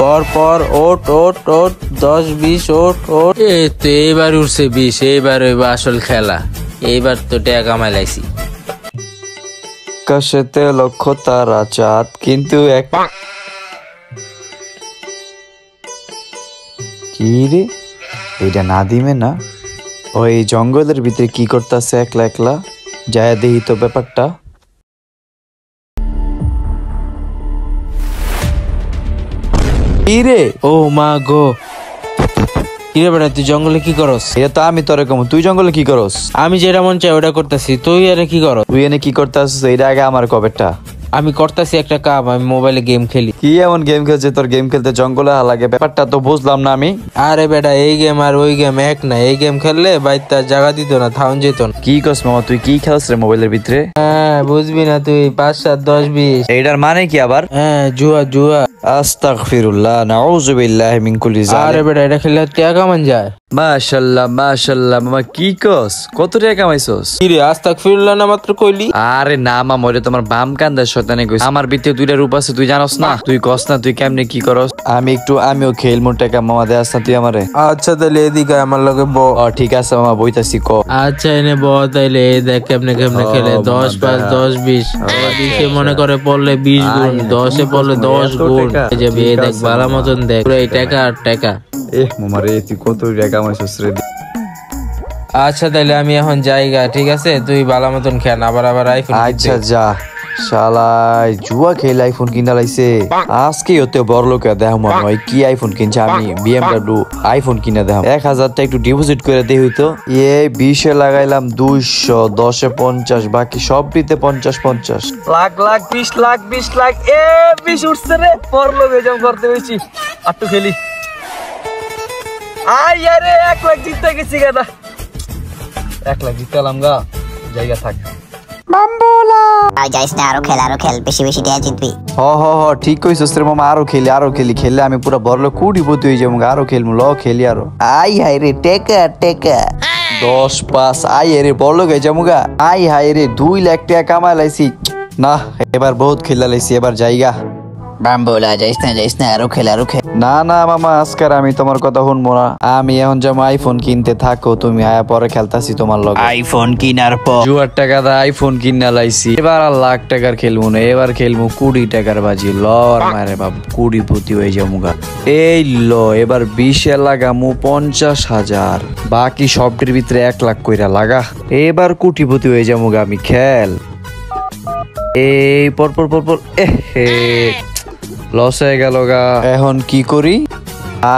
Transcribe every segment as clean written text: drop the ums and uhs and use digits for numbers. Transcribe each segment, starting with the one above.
পর পর ওট ওট ওট 10-20 ওট ওট। এই তো এইবার উঠছে 20, এইবার হইবা আসল খেলা। এইবার তো টাকা কামাই লাইছি। আকাশেতে লক্ষ তারা চাঁদ, কিন্তু এক কি রে, এটা নাদিমে না? ওই জঙ্গলের ভিতরে কি করতেছে একলা একলা? যায় দেখি তো ব্যাপারটা। কি রে? ও মা গো, কিরে বেটা তুই জঙ্গলে কি করস? এটা তো আমি তোরে কম, তুই জঙ্গলে কি করস? আমি যেটা মন চাই ওটা করতেছি, তুই আরে কি করস? তুই এনে কি করতেছিস? এটা আগে আমার কবেরটা। আমি করতেছি একটা কাম, আমি মোবাইলে গেম খেলি। কি এমন গেম খেলছে তোর? গেম খেলতে জঙ্গলে লাগে, ব্যাপারটা তো বুঝলাম না আমি। আরে বেটা এই গেম আর ওই গেম এক না, এই গেম খেললে বাইতে জায়গা দিত না, থাউন যেত না। কি কস মামা, তুই কি খেলছ রে মোবাইলের ভিতরে? হ্যাঁ বুঝবি না তুই, 5-7-10-20। এইটার মানে কি আবার? হ্যাঁ জুয়া জুয়া। আস্তাগফিরুল্লাহ, নাউযু বিল্লাহি মিন কুল্লি জালিম। আরে বেটা এটা খেললে টাকা কামান যায়। মাশাআল্লাহ মাশাআল্লাহ মামা, কি কস? কত টাকা কামাইছস? কি রে আস্তাগফিরুল্লাহ না মাত্র কইলি? আরে না মামা, ওরে তোমার বাম কান্দা শয়তানে কইছ। আমার ভিতরে দুইটা রূপ আছে, তুই জানোস না? তুই কস না তুই কেমনে কি করস? আমিও খেলমু, টাকা মামা দেয়াস না তুই আমারে? আচ্ছা তাহলে এদিকে আমার লগে ব। ও ঠিক আছে মামা, বইতাছি ক। আচ্ছা এনে ব, তাইলে এই দেখ কেমনে কেমনে খেলে। 10-5-10-20, 20-এ মনে করে পড়লে 20 গুণ, 10-এ পড়লে 10 গুণ হয়ে যাবে। এই দেখ ভালো মতন দেখ, পুরো এই টাকা আর টাকা। মামা রে, তুই কত টাকা কামাইছস রে? আচ্ছা তাইলে আমি এখন যাইগা, ঠিক আছে? তুই ভালো মতন খেন, আবার আইফোন। আচ্ছা যা। শালাই জুয়া খেলে আইফোন কিনা লাইছে। আজকে হতে বড় লোক দেখ মনে হয় কি আইফোন কিনছে। আমি BMW আইফোন কিনা দেখ। 1000টা একটু ডিপোজিট করে দেই হইতো। 20-এ লাগাইলাম 200, 10-এ 50, বাকি সব দিতে 50-50 লাখ লাখ 20 লাখ 20 লাখ 20 উঠছে রে। বড় লোক এজম করতে হইছি। আটটু খেলি। আরে 1 লাখ জিততে গেছি গাদা। 1 লাখ জিতলাম গা, জায়গা থাক। যাইস না, আরো খেল, বেশি বেশি টাকা জিতবি। হ ঠিক কইছস রে মামা, আরো খেলি খেললে আমি পুরা বড় কোটিপতি হয়ে যাবো। আরো খেলবো, খেলি আরো। আই হাই রে টেকা 10-5 আই রে বড় লোক হয়ে যাবো গা। আই হাই রে 2 লাখ টাকা কামাই লাইছি। না এবার বহুত খেলা লাইছি, এবার জায়গা। বাম্বুলা যাইস না, আরো খেল। না মামা, আজকার আমি তোমার কথা শুনবো না। আমি এখন যেমন আইফোন কিনতে থাকো, তুমি আয়া পরে খেলতাছি তোমার লগে। আইফোন কিনার পর জুয়ার টাকা দা আইফোন কিনা লাইছি। এবার আর লাখ টাকার খেলবো না, এবার খেলবো 20 টাকার বাজি। লর মারে বাপ, 20 হয়ে যাবো গা। এই এবার 20-এ লাগামু 50,000, বাকি সবটির ভিতরে 1 লাখ কইরা লাগা। এবার কোটিপতি হয়ে যাবো গা আমি। খেল। এই পর লস হয়ে গেল গা। এখন কি করি?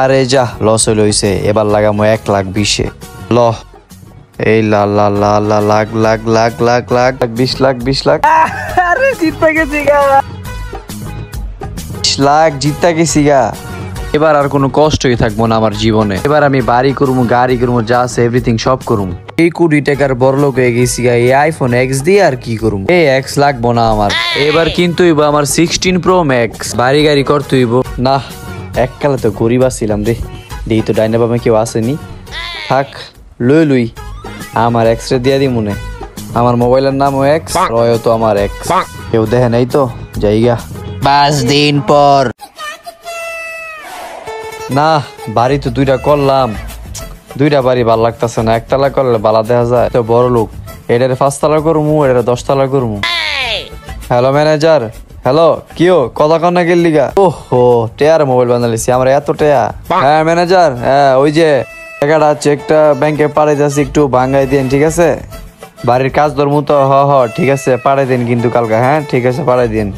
আরে যা, লস হইছে। এবার লাগামো 1,20,000 ল। এই লাখ 20 লাখ। আরে জিততে গেছি গা। 20 লাখ জিততে গেছি গা। এবার আর কোনো কষ্টই থাকবো না আমার জীবনে। এবার আমি বাড়ি করবো, গাড়ি করবো, যা আছে এভরিথিং সব করবো। এই 20 টাকার বড়লোক হয়ে গেছি গা। এই আইফোন X দিয়ে আর কি করবো? এই X লাগবো না আমার। এবার কিন্তু আমার 16 Pro Max বাড়ি গাড়ি করতে হইব। না এককালে তো গরিব আসছিলাম রে। দেই তো ডাইনা বাবা কেউ আসেনি। থাক লুই আমার X রে দিয়া দি মনে। আমার মোবাইলের নামও X, রয় তো আমার X। কেউ দেখে নাই তো, জায়গা। 5 দিন পর না বাড়ি তো 2টা করলাম, 2টা বাড়ি ভাল লাগতেছে না। 1 তলা করলে বালা দেখা যায়। তো বড় লোক, এটারে 5 তলা করবো, এটারে 10 তলা করবো। হ্যালো ম্যানেজার, হ্যালো কিও কথা কন্যা গেলি গা? ওহো টেয়ার মোবাইল বানালিছি আমার এত টেয়া। হ্যাঁ ম্যানেজার, হ্যাঁ ওই যে টাকাটা চেকটা ব্যাংকে পাঠাই যাচ্ছি, একটু ভাঙ্গাই দিন ঠিক আছে? বাড়ির কাজ ধরমু তো। ঠিক আছে পাঠাই দিন কিন্তু কালকে। হ্যাঁ ঠিক আছে পাঠাই দিন।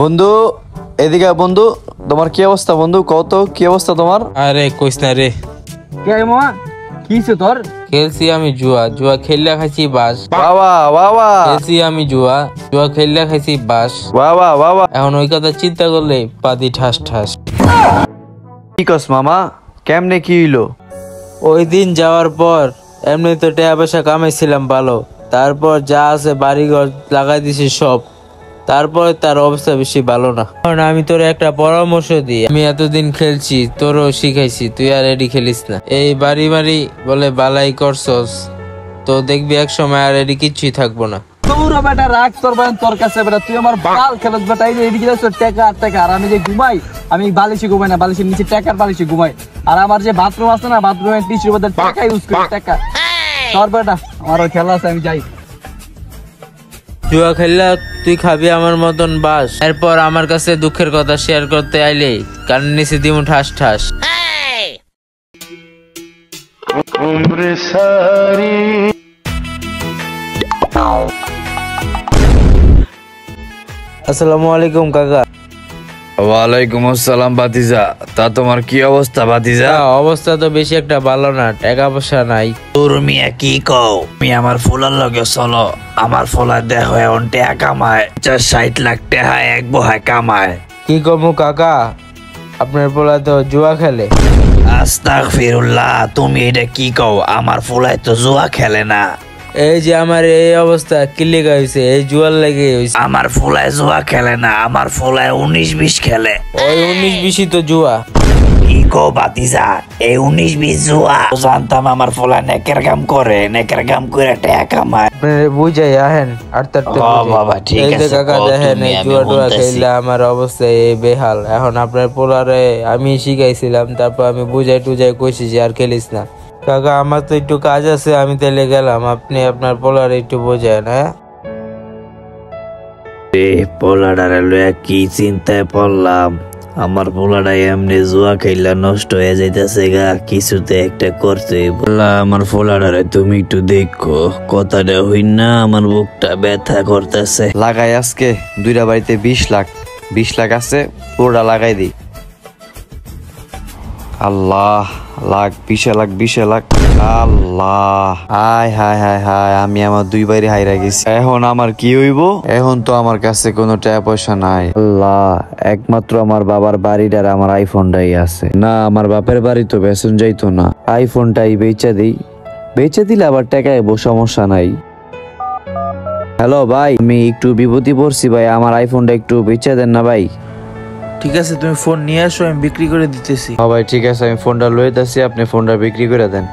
বন্ধু এদিকে বন্ধু, তোমার কি অবস্থা বন্ধু? কত কি অবস্থা তোমার? আরে কইস না রে। কে মামা কিছে তোর? খেলছি আমি জুয়া খেললে খাইছি বাস। বাবা খেলছি আমি জুয়া খেললে খাইছি বাস। বাবা এখন ওই কথা চিন্তা করলে পাতি ঠাস। কি কস মামা, কেমনে কি হইলো? ওই দিন যাওয়ার পর এমনি তো টাকা পয়সা কামাইছিলাম ভালো, তারপর যা আছে বাড়িঘর লাগাই দিছি সব, তারপরে তার অবস্থা বেশি ভালো না। কারণ আমি তোর একটা পরামর্শ দিই, আমি এতদিন খেলছি, তোরও শিখাইছি, তুই আর এডি খেলিস না। এই বাড়ি বলে বালাই করছস, তো দেখবি এক সময় আর এটি কিচ্ছুই থাকবো না। তোর বেটা রাগ তোর ভাই তোর কাছে বেটা, তুই আমার বাল খেলত বেটা। এই যে এদিকে টাকা আর টাকা, আর আমি যে ঘুমাই, আমি বালিশে ঘুমাই না, বালিশের নিচে টাকার বালিশে ঘুমাই। আর আমার যে বাথরুম আছে না, বাথরুমে টিস্যুর বদলে টাকা ইউজ করি, টাকা। তোর বেটা আমার ওই খেলা আছে, আমি যাই। জুয়া খেললে তুই খাবি আমার মতন বাস, এরপর আমার কাছে দুঃখের কথা শেয়ার করতে আইলে কানের নিচে দিমু ঠাস ঠাস। আসসালামু আলাইকুম কাকা। ওয়ালাইকুম আসসালাম ভাতিজা। তা তোমার কি অবস্থা ভাতিজা? অবস্থা তো বেশি একটা ভালো না, টাকা পয়সা নাই। তোর মিয়া কি কও? তুমি আমার ফুলার লগে চলো, আমার ফুলার দেহ এখন টাকা কামায় 60 লাখ টাকা এক বহায় কামায়। কি কমু কাকা, আপনার পোলা তো জুয়া খেলে। আস্তাগফিরুল্লাহ, তুমি এটা কি কও? আমার ফুলায় তো জুয়া খেলে না। এই যে আমার এই অবস্থা কিল্লিগা হয়েছে, এই জুয়ার লেগে হয়েছে। আমার ফুলায় জুয়া খেলে না, আমার ফুলায় 19-20 খেলে। ওই 19-20 তো জুয়া। কি কও বাতিজা? এই 19-20 জুয়া? জানতাম আমার ফুলায় নেকের কাম করে, নেকের কাম করে টাকা কামায়। আপনারা বুঝাই আহেন আর তারতে ও বাবা, ঠিক এই যে আছে, কাকা কও দেখেন, তুমি, এই আমি জুয়া টুয়া শুনতেছি। খেললে আমার অবস্থা এই বেহাল। এখন আপনার পোলারে আমি শিখাইছিলাম, তারপর আমি বুঝাই টুজাই কইছি যে আর খেলিস না। কাকা আমার তো একটু কাজ আছে, আমি তাহলে গেলাম। আপনি আপনার পোলারে একটু বোঝান। হ্যাঁ পোলাডারে লইয়া কি চিন্তায় পড়লাম। আমার পোলাডা এমনি জুয়া খেলা নষ্ট হয়ে যাইতেছে গা, কিছুতে একটা করতে বললা। আমার পোলাডারে তুমি একটু দেখো, কথাটা হই না, আমার বুকটা ব্যথা করতেছে। লাগাই আজকে দুইটা বাড়িতে 20 লাখ আছে, পুরোটা লাগাই দিই। আল্লাহ, লাখ 20 লাখ। আল্লাহ, হায় হায় হায় হায়, আমি আমার দুই বাড়ি হাইরা গেছি। এখন আমার কি হইব? এখন তো আমার কাছে কোনো টাকা পয়সা নাই। আল্লাহ, একমাত্র আমার বাবার বাড়িটার আমার আইফোনটাই আছে। না, আমার বাপের বাড়ি তো বেসন যাইতো না, আইফোনটাই বেচা দিই। বেচে দিলে আবার টাকায় সমস্যা নাই। হ্যালো ভাই, আমি একটু বিপদে পড়ছি ভাই, আমার আইফোনটা একটু বেচে দেন না ভাই। ঠিক আছে, তুমি ফোন নিয়ে আসো, আমি বিক্রি করে দিতেছি। হ্যাঁ ভাই, ঠিক আছে, আমি ফোনটা লয়ে যাচ্ছি, আপনি ফোনটা বিক্রি করে দেন।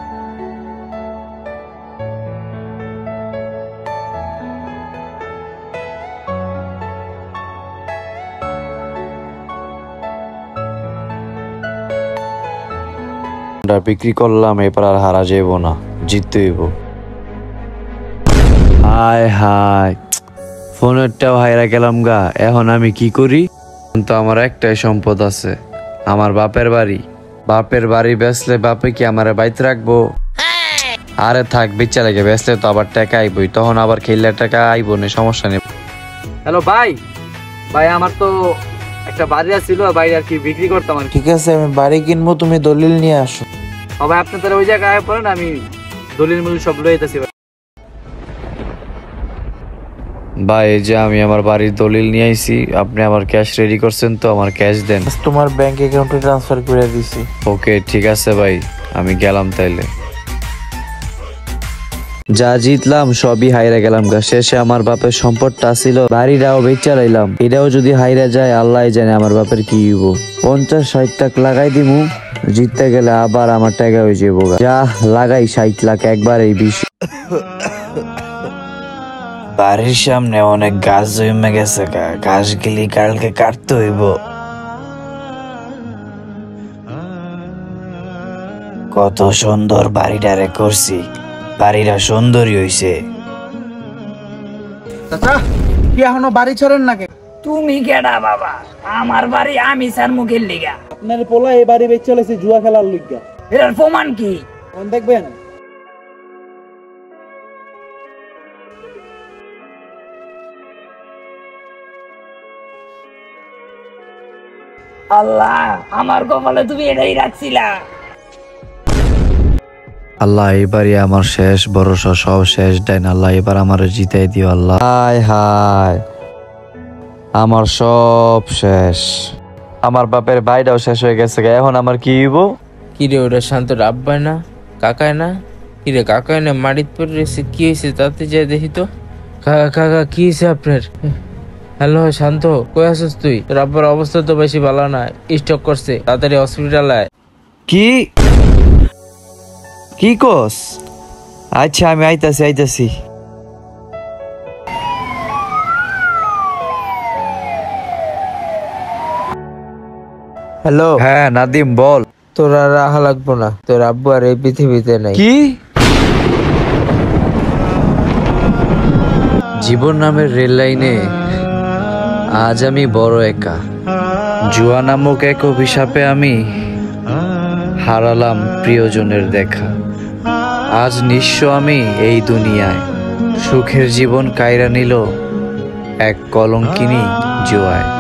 ফোনটা বিক্রি করলাম, এবার আর হারা যাইব না, জিততে হইব। হায় হায়, ফোনেরটাও হাইরা গেলাম গা। এখন আমি কি করি? তো আমার একটাই সম্পদ আছে, আমার বাপের বাড়ি। বাপের বাড়ি বেচলে বাপে কি আমার বাইতে রাখবো? আরে থাক, বেচা লাগে, বেচলে তো আবার টাকা আইবই, তখন আবার খেললে টাকা আইবো না, সমস্যা নেই। হ্যালো ভাই, ভাই আমার তো একটা বাড়ি ছিল, বাড়ি আর কি বিক্রি করতাম আর কি। ঠিক আছে, আমি বাড়ি কিনবো, তুমি দলিল নিয়ে আসো। ভাই আপনি তাহলে ওই জায়গায় পড়েন, আমি দলিল মলিল সব লয়ে যেতেছি। ভাই, এই যে আমি আমার বাড়ির দলিল নিয়ে আইছি, আপনি আমার ক্যাশ রেডি করছেন তো? আমার ক্যাশ দেন। তোমার ব্যাংক অ্যাকাউন্টে ট্রান্সফার করে দিছি। ওকে, ঠিক আছে ভাই, আমি গেলাম তাইলে। যা জিতলাম সবই হাইরা গেলাম গা। শেষে আমার বাপের সম্পদটা ছিল, বাড়িটাও বেচা লাইলাম। এটাও যদি হাইরা যায়, আল্লাহ জানে আমার বাপের কি হইব। 50-60 লাখ লাগাই দিমু, জিততে গেলে আবার আমার টাকা হয়ে যাবো গা। যা লাগাই 60 লাখ একবারেই 20। বাড়ির সামনে অনেক গাছ জমে গেছে, গাছগুলি কালকে কাটতে হইব। কত সুন্দর বাড়িটারে করছি, বাড়িটা সুন্দরই হইছে। চাচা, কি এখনো বাড়ি ছাড়েন নাকি? তুমি কেডা বাবা? আমার বাড়ি আমি স্যার মুখের লিগা। আপনার পোলা এই বাড়ি বেচ চলেছে জুয়া খেলার লিগা। এর প্রমাণ কি? দেখবেন। আল্লাহ, আমার কপালে তুমি এটাই রাখছিলা। আল্লাহ, এবারই আমার শেষ ভরসা, সব শেষ ডাইন। আল্লাহ, এবার আমার জিতাই দিও আল্লাহ। হায় হায়, আমার সব শেষ। আমার বাপের ভাইটাও শেষ হয়ে গেছে, এখন আমার কি হইব? কিরে ওটা শান্তর আব্বাই না কাকায় না? কিরে কাকায় না মাটিত পড়ে রয়েছে, কি হয়েছে তাতে যাই দেখি তো। কাকা কাকা কি হয়েছে আপনার? হ্যালো শান্ত, কই আছিস তুই? তোর আব্বার অবস্থা তো বেশি ভালো না, স্ট্রোক করছে, তাড়াতাড়ি হসপিটালে আয়। কি কি কস? আচ্ছা আমি আইতাছি। হ্যালো, হ্যাঁ নাদিম বল। তোর আর রাহা লাগবো না, তোর আব্বু আর এই পৃথিবীতে নাই। কি? জীবন নামের রেল লাইনে আজ আমি বড় একা। জুয়া নামক এক অভিশাপে আমি হারালাম প্রিয়জনের দেখা। আজ নিঃস্ব আমি এই দুনিয়ায়, সুখের জীবন কায়রা নিল এক কলঙ্কিনী জুয়ায়।